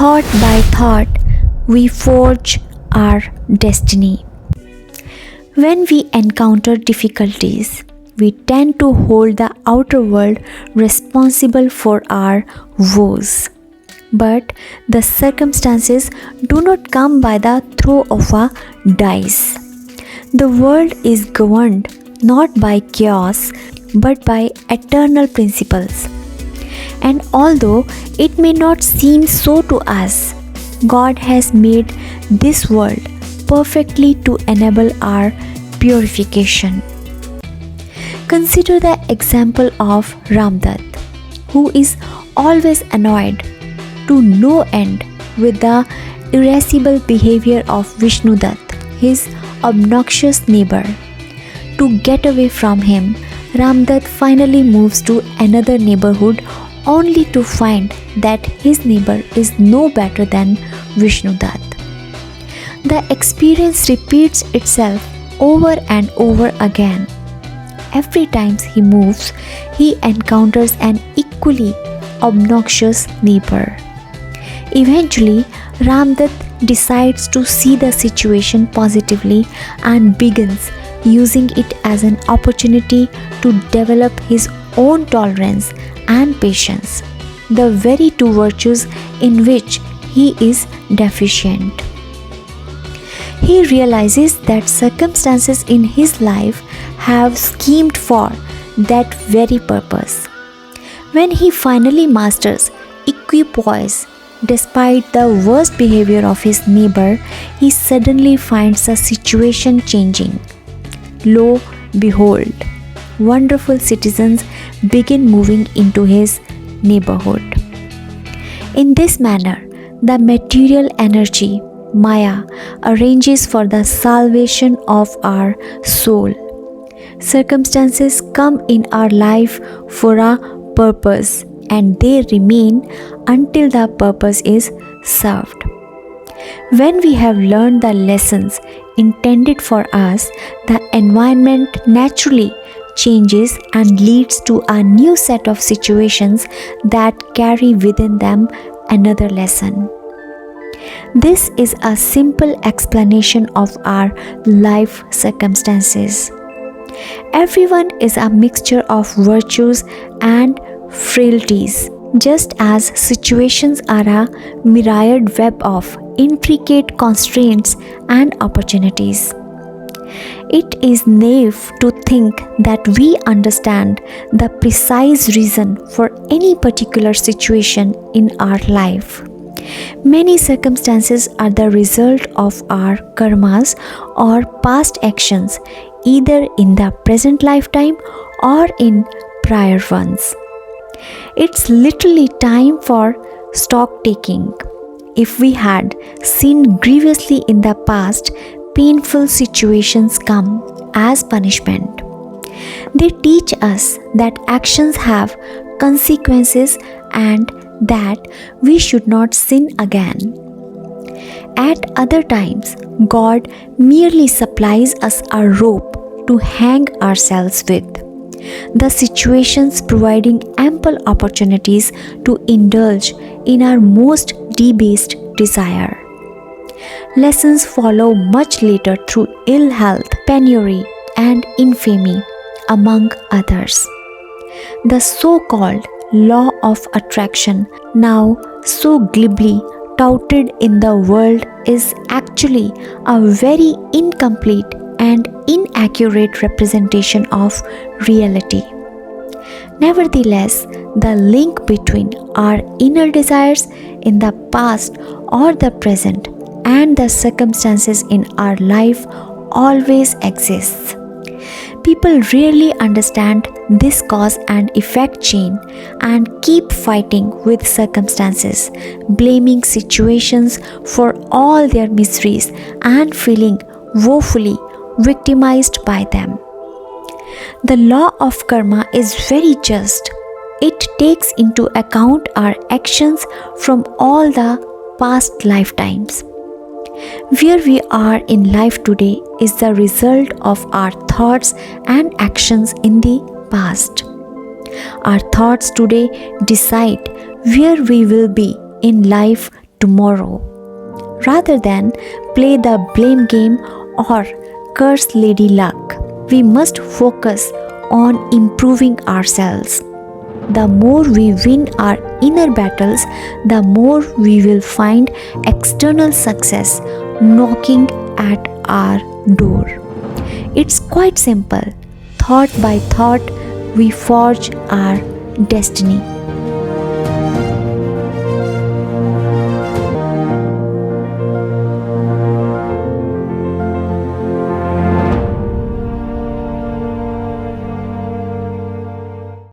Thought by thought, we forge our destiny. When we encounter difficulties, we tend to hold the outer world responsible for our woes. But the circumstances do not come by the throw of a dice. The world is governed not by chaos but by eternal principles. And although it may not seem so to us, God has made this world perfectly to enable our purification. Consider the example of Ramdat, who is always annoyed to no end with the irascible behavior of Vishnudat, his obnoxious neighbor. To get away from him, Ramdat finally moves to another neighborhood only to find that his neighbor is no better than Vishnudat. The experience repeats itself over and over again. Every time he moves, he encounters an equally obnoxious neighbor. Eventually, Ramdat decides to see the situation positively and begins using it as an opportunity to develop his own tolerance and patience, the very two virtues in which he is deficient. He realizes that circumstances in his life have schemed for that very purpose. When he finally masters equipoise, despite the worst behavior of his neighbor, he suddenly finds the situation changing. Lo, behold, wonderful citizens begin moving into his neighborhood. In this manner, the material energy, Maya, arranges for the salvation of our soul. Circumstances come in our life for a purpose, and they remain until the purpose is served. When we have learned the lessons intended for us, the environment naturally changes and leads to a new set of situations that carry within them another lesson. This is a simple explanation of our life circumstances. Everyone is a mixture of virtues and frailties, just as situations are a myriad web of intricate constraints and opportunities. It is naive to think that we understand the precise reason for any particular situation in our life. Many circumstances are the result of our karmas or past actions, either in the present lifetime or in prior ones. It's literally time for stock taking. If we had sinned grievously in the past, painful situations come as punishment. They teach us that actions have consequences and that we should not sin again. At other times, God merely supplies us a rope to hang ourselves with, the situations providing ample opportunities to indulge in our most debased desire. Lessons follow much later through ill health, penury, and infamy, among others. The so-called law of attraction, now so glibly touted in the world, is actually a very incomplete and inaccurate representation of reality. Nevertheless, the link between our inner desires in the past or the present and the circumstances in our life always exists. People rarely understand this cause and effect chain and keep fighting with circumstances, blaming situations for all their miseries and feeling woefully victimized by them. The law of karma is very just. It takes into account our actions from all the past lifetimes. Where we are in life today is the result of our thoughts and actions in the past. Our thoughts today decide where we will be in life tomorrow. Rather than play the blame game or curse lady luck, we must focus on improving ourselves. The more we win our inner battles, the more we will find external success knocking at our door. It's quite simple. Thought by thought, we forge our destiny.